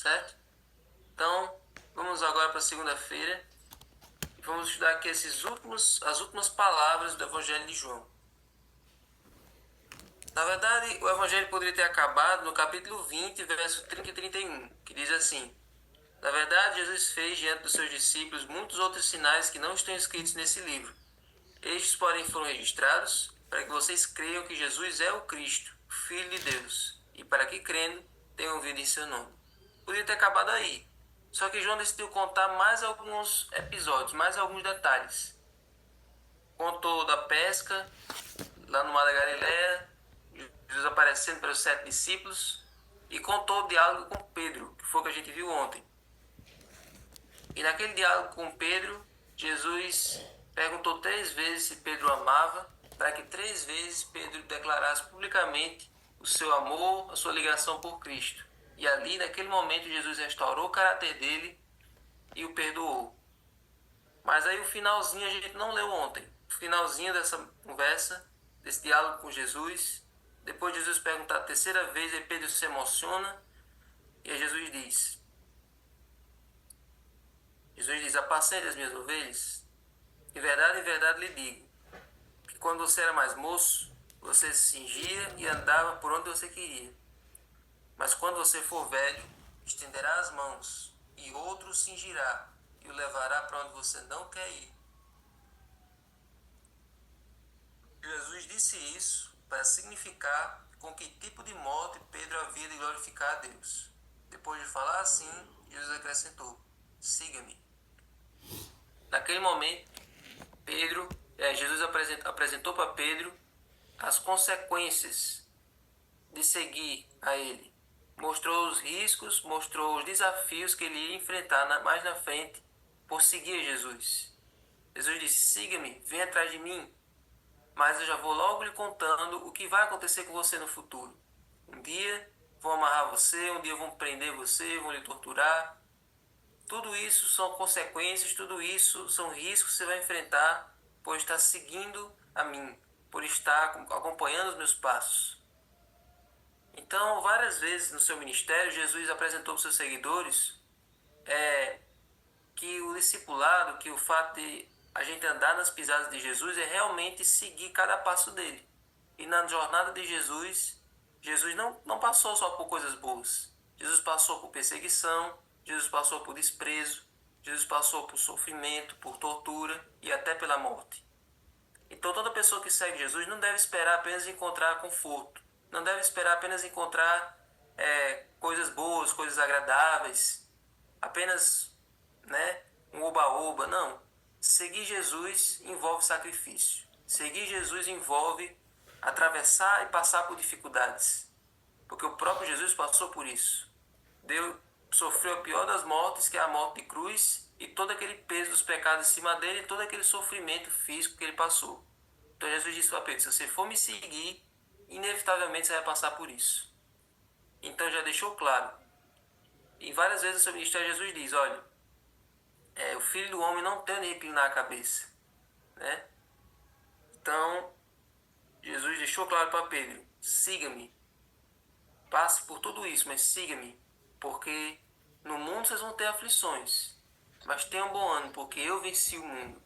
certo? Então, vamos agora para segunda-feira e vamos estudar aqui as últimas palavras do Evangelho de João. Na verdade, o Evangelho poderia ter acabado no capítulo 20, verso 30 e 31, que diz assim: Na verdade, Jesus fez diante dos seus discípulos muitos outros sinais que não estão escritos nesse livro. Estes, porém, foram registrados para que vocês creiam que Jesus é o Cristo, o Filho de Deus, e para que, crendo, tenham vida em seu nome. Poderia ter acabado aí. Só que João decidiu contar mais alguns episódios, mais alguns detalhes. Contou da pesca, lá no Mar da Galileia, Jesus aparecendo para os 7 discípulos, e contou o diálogo com Pedro, que foi o que a gente viu ontem. E naquele diálogo com Pedro, Jesus perguntou 3 vezes se Pedro amava, para que 3 vezes Pedro declarasse publicamente o seu amor, a sua ligação por Cristo. E ali, naquele momento, Jesus restaurou o caráter dele e o perdoou. Mas aí o finalzinho a gente não leu ontem. O finalzinho dessa conversa, desse diálogo com Jesus. Depois de Jesus perguntar a terceira vez, e Pedro se emociona. E aí Jesus diz, apacente as minhas ovelhas. Em verdade lhe digo, que quando você era mais moço, você se cingia e andava por onde você queria. Mas quando você for velho, estenderá as mãos, e outro o cingirá, e o levará para onde você não quer ir. Jesus disse isso para significar com que tipo de morte Pedro havia de glorificar a Deus. Depois de falar assim, Jesus acrescentou, siga-me. Naquele momento, Jesus apresentou para Pedro as consequências de seguir a ele. Mostrou os riscos, mostrou os desafios que ele ia enfrentar mais na frente por seguir Jesus. Jesus disse, siga-me, vem atrás de mim, mas eu já vou logo lhe contando o que vai acontecer com você no futuro. Um dia vão amarrar você, um dia vão prender você, vão lhe torturar. Tudo isso são consequências, tudo isso são riscos que você vai enfrentar por estar seguindo a mim, por estar acompanhando os meus passos. Então, várias vezes no seu ministério, Jesus apresentou para os seus seguidores que o discipulado, que o fato de a gente andar nas pisadas de Jesus é realmente seguir cada passo dele. E na jornada de Jesus, Jesus não passou só por coisas boas. Jesus passou por perseguição, Jesus passou por desprezo, Jesus passou por sofrimento, por tortura e até pela morte. Então toda pessoa que segue Jesus não deve esperar apenas encontrar conforto, não deve esperar apenas encontrar coisas boas, coisas agradáveis, apenas um oba-oba, não. Seguir Jesus envolve sacrifício. Seguir Jesus envolve atravessar e passar por dificuldades. Porque o próprio Jesus passou por isso. Deus sofreu a pior das mortes, que é a morte de cruz, e todo aquele peso dos pecados em cima dele, e todo aquele sofrimento físico que ele passou. Então Jesus disse para Pedro, se você for me seguir, inevitavelmente você vai passar por isso. Então já deixou claro. E várias vezes no seu ministério Jesus diz, olha, o Filho do Homem não tem onde reclinar a cabeça. Né? Então, Jesus deixou claro para Pedro, siga-me. Passe por tudo isso, mas siga-me. Porque no mundo vocês vão ter aflições. Mas tenham bom ânimo, porque eu venci o mundo.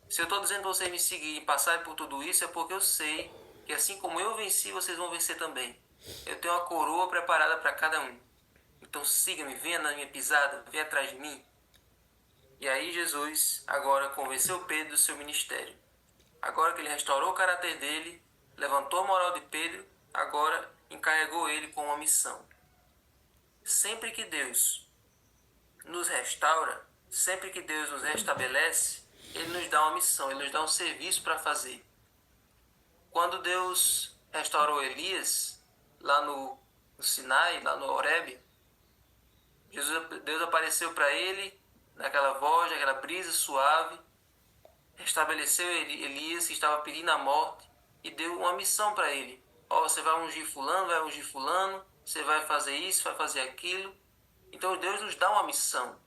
Se eu estou dizendo para vocês me seguirem e passarem por tudo isso, é porque eu sei que assim como eu venci, vocês vão vencer também. Eu tenho uma coroa preparada para cada um. Então siga-me, venha na minha pisada, venha atrás de mim. E aí Jesus agora convenceu Pedro do seu ministério. Agora que ele restaurou o caráter dele, levantou a moral de Pedro, agora encarregou ele com uma missão. Sempre que Deus nos restaura, sempre que Deus nos restabelece, ele nos dá uma missão, ele nos dá um serviço para fazer. Quando Deus restaurou Elias, lá no Sinai, lá no Horebe, Deus apareceu para ele, naquela voz, naquela brisa suave, restabeleceu Elias, que estava pedindo a morte, e deu uma missão para ele. Você vai ungir fulano, você vai fazer isso, vai fazer aquilo. Então Deus nos dá uma missão.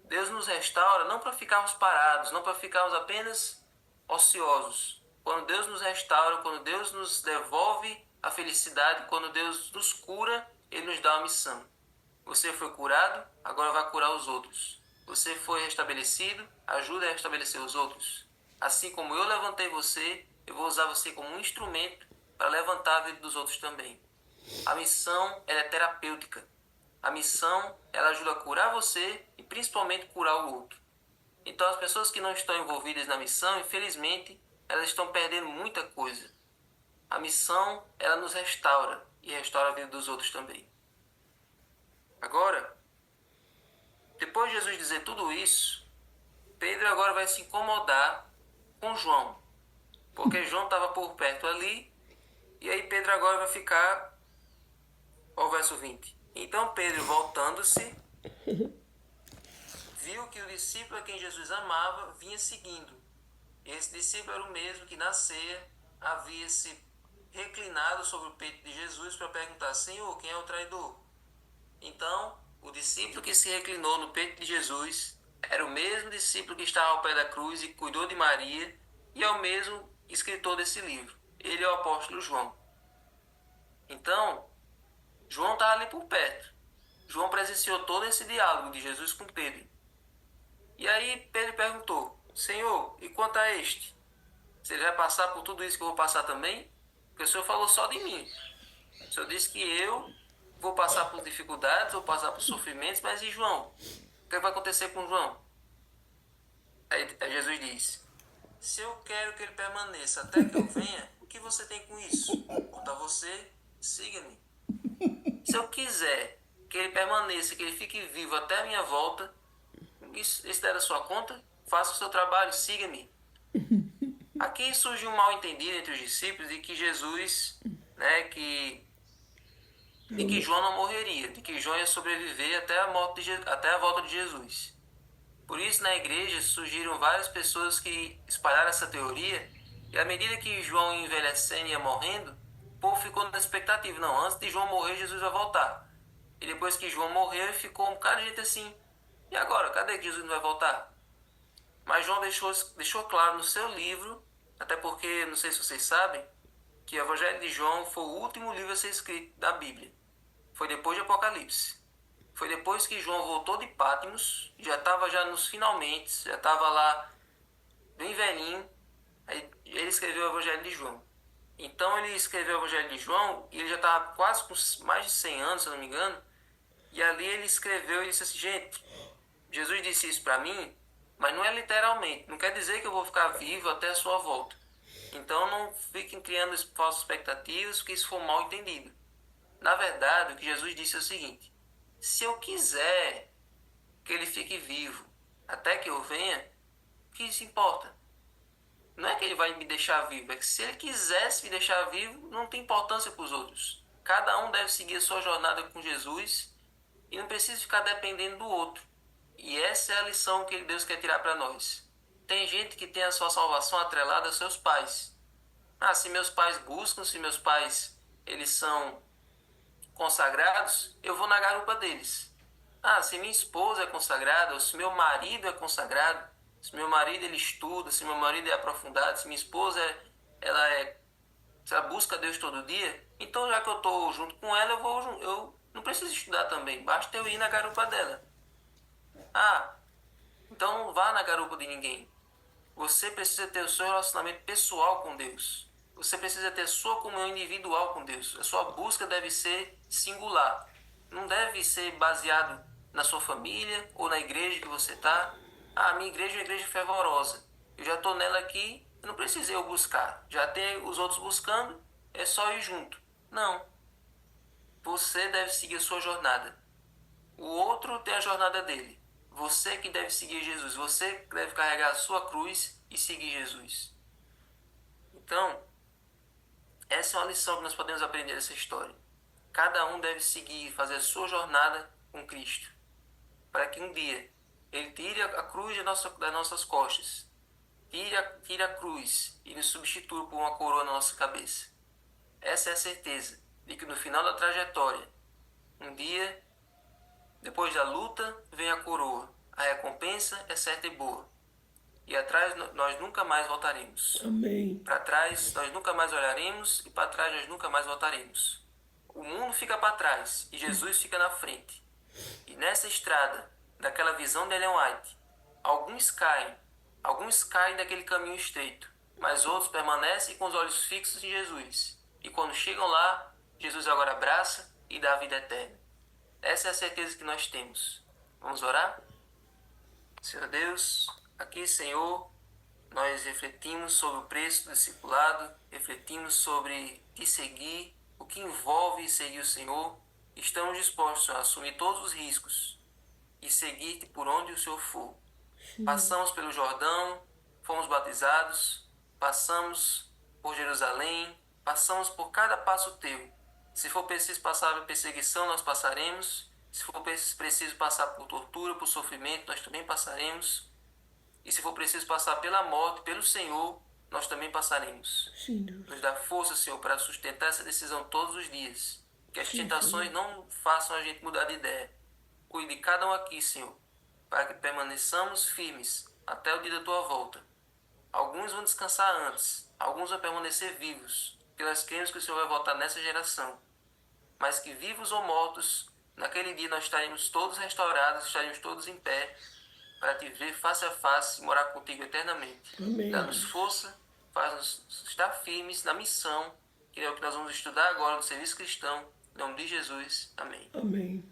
Deus nos restaura não para ficarmos parados, não para ficarmos apenas ociosos. Quando Deus nos restaura, quando Deus nos devolve a felicidade, quando Deus nos cura, Ele nos dá uma missão. Você foi curado, agora vai curar os outros. Você foi restabelecido, ajuda a restabelecer os outros. Assim como eu levantei você, eu vou usar você como um instrumento para levantar a vida dos outros também. A missão, ela é terapêutica. A missão, ela ajuda a curar você e principalmente curar o outro. Então as pessoas que não estão envolvidas na missão, infelizmente, elas estão perdendo muita coisa. A missão, ela nos restaura e restaura a vida dos outros também. Agora, depois de Jesus dizer tudo isso, Pedro agora vai se incomodar com João, porque João estava por perto ali, e aí Pedro agora vai ficar, ó, o verso 20. Então Pedro, voltando-se, viu que o discípulo a quem Jesus amava vinha seguindo. Esse discípulo era o mesmo que na ceia havia se reclinado sobre o peito de Jesus para perguntar: Senhor, quem é o traidor? Então, o discípulo que se reclinou no peito de Jesus era o mesmo discípulo que estava ao pé da cruz e cuidou de Maria, e é o mesmo escritor desse livro. Ele é o apóstolo João. Então, João está ali por perto. João presenciou todo esse diálogo de Jesus com Pedro. E aí Pedro perguntou: Senhor, e quanto a este? Você vai passar por tudo isso que eu vou passar também? Porque o Senhor falou só de mim. O Senhor disse que eu vou passar por dificuldades, vou passar por sofrimentos, mas e João? O que vai acontecer com João? Aí Jesus diz: se eu quero que ele permaneça até que eu venha, o que você tem com isso? Quanto a você, siga-me. Se eu quiser que ele permaneça, que ele fique vivo até a minha volta, isso der da sua conta, faça o seu trabalho, siga-me. Aqui surge um mal entendido entre os discípulos de que Jesus, né, de que João não morreria, de que João ia sobreviver até até a volta de Jesus. Por isso, na igreja surgiram várias pessoas que espalharam essa teoria, e à medida que João ia envelhecendo e ia morrendo, o povo ficou na expectativa: não, antes de João morrer, Jesus vai voltar. E depois que João morreu, ficou um bocado de gente assim: e agora, cadê que Jesus não vai voltar? Mas João deixou claro no seu livro, até porque, não sei se vocês sabem, que o Evangelho de João foi o último livro a ser escrito da Bíblia. Foi depois de Apocalipse. Foi depois que João voltou de Patmos, já estava já nos finalmente, já estava lá bem velhinho, aí ele escreveu o Evangelho de João. Então ele escreveu o Evangelho de João e ele já estava quase com mais de 100 anos, se eu não me engano, e ali ele escreveu e disse assim: gente, Jesus disse isso para mim, mas não é literalmente, não quer dizer que eu vou ficar vivo até a sua volta. Então não fiquem criando falsas expectativas, porque isso foi mal entendido. Na verdade, o que Jesus disse é o seguinte: se eu quiser que ele fique vivo até que eu venha, o que isso importa? Não é que ele vai me deixar vivo, é que se ele quisesse me deixar vivo, não tem importância para os outros. Cada um deve seguir a sua jornada com Jesus e não precisa ficar dependendo do outro. E essa é a lição que Deus quer tirar para nós. Tem gente que tem a sua salvação atrelada aos seus pais. Ah, se meus pais buscam, se meus pais eles são consagrados, eu vou na garupa deles. Ah, se minha esposa é consagrada, ou se meu marido é consagrado, se meu marido ele estuda, se meu marido é aprofundado, se minha esposa ela busca Deus todo dia, então já que eu estou junto com ela, eu não preciso estudar também, basta eu ir na garupa dela. Ah, então não vá na garupa de ninguém. Você precisa ter o seu relacionamento pessoal com Deus. Você precisa ter a sua comunhão individual com Deus. A sua busca deve ser singular. Não deve ser baseado na sua família ou na igreja que você está. Ah, minha igreja é uma igreja fervorosa. Eu já estou nela aqui, eu não preciso eu buscar. Já tem os outros buscando, é só ir junto. Não. Você deve seguir a sua jornada. O outro tem a jornada dele. Você que deve seguir Jesus. Você que deve carregar a sua cruz e seguir Jesus. Então, essa é uma lição que nós podemos aprender dessa história. Cada um deve seguir e fazer a sua jornada com Cristo, para que um dia Ele tire a cruz das nossas costas, tire a cruz e nos substitua por uma coroa na nossa cabeça. Essa é a certeza de que no final da trajetória, um dia, depois da luta, vem a coroa. A recompensa é certa e boa. E atrás nós nunca mais voltaremos. Amém. Para trás nós nunca mais olharemos e para trás nós nunca mais voltaremos. O mundo fica para trás e Jesus fica na frente. E nessa estrada, daquela visão de Ellen White, alguns caem daquele caminho estreito, mas outros permanecem com os olhos fixos em Jesus. E quando chegam lá, Jesus agora abraça e dá a vida eterna. Essa é a certeza que nós temos. Vamos orar? Senhor Deus, aqui, Senhor, nós refletimos sobre o preço do discipulado, refletimos sobre te seguir, o que envolve seguir o Senhor. Estamos dispostos a assumir todos os riscos e seguir-te por onde o Senhor for. Passamos pelo Jordão, fomos batizados, passamos por Jerusalém, passamos por cada passo teu. Se for preciso passar por perseguição, nós passaremos. Se for preciso passar por tortura, por sofrimento, nós também passaremos. E se for preciso passar pela morte, pelo Senhor, nós também passaremos. Sim, Deus. Nos dá força, Senhor, para sustentar essa decisão todos os dias. Que as Sim, tentações Senhor. não façam a gente mudar de ideia. Cuide de cada um aqui, Senhor, para que permaneçamos firmes até o dia da tua volta. Alguns vão descansar antes, alguns vão permanecer vivos, porque nós queremos que o Senhor vai voltar nessa geração. Mas que vivos ou mortos, naquele dia nós estaremos todos restaurados, estaremos todos em pé, para te ver face a face e morar contigo eternamente. Amém, Dá-nos Deus. força, faz-nos estar firmes na missão, que é o que nós vamos estudar agora no serviço cristão. Em nome de Jesus. Amém. Amém.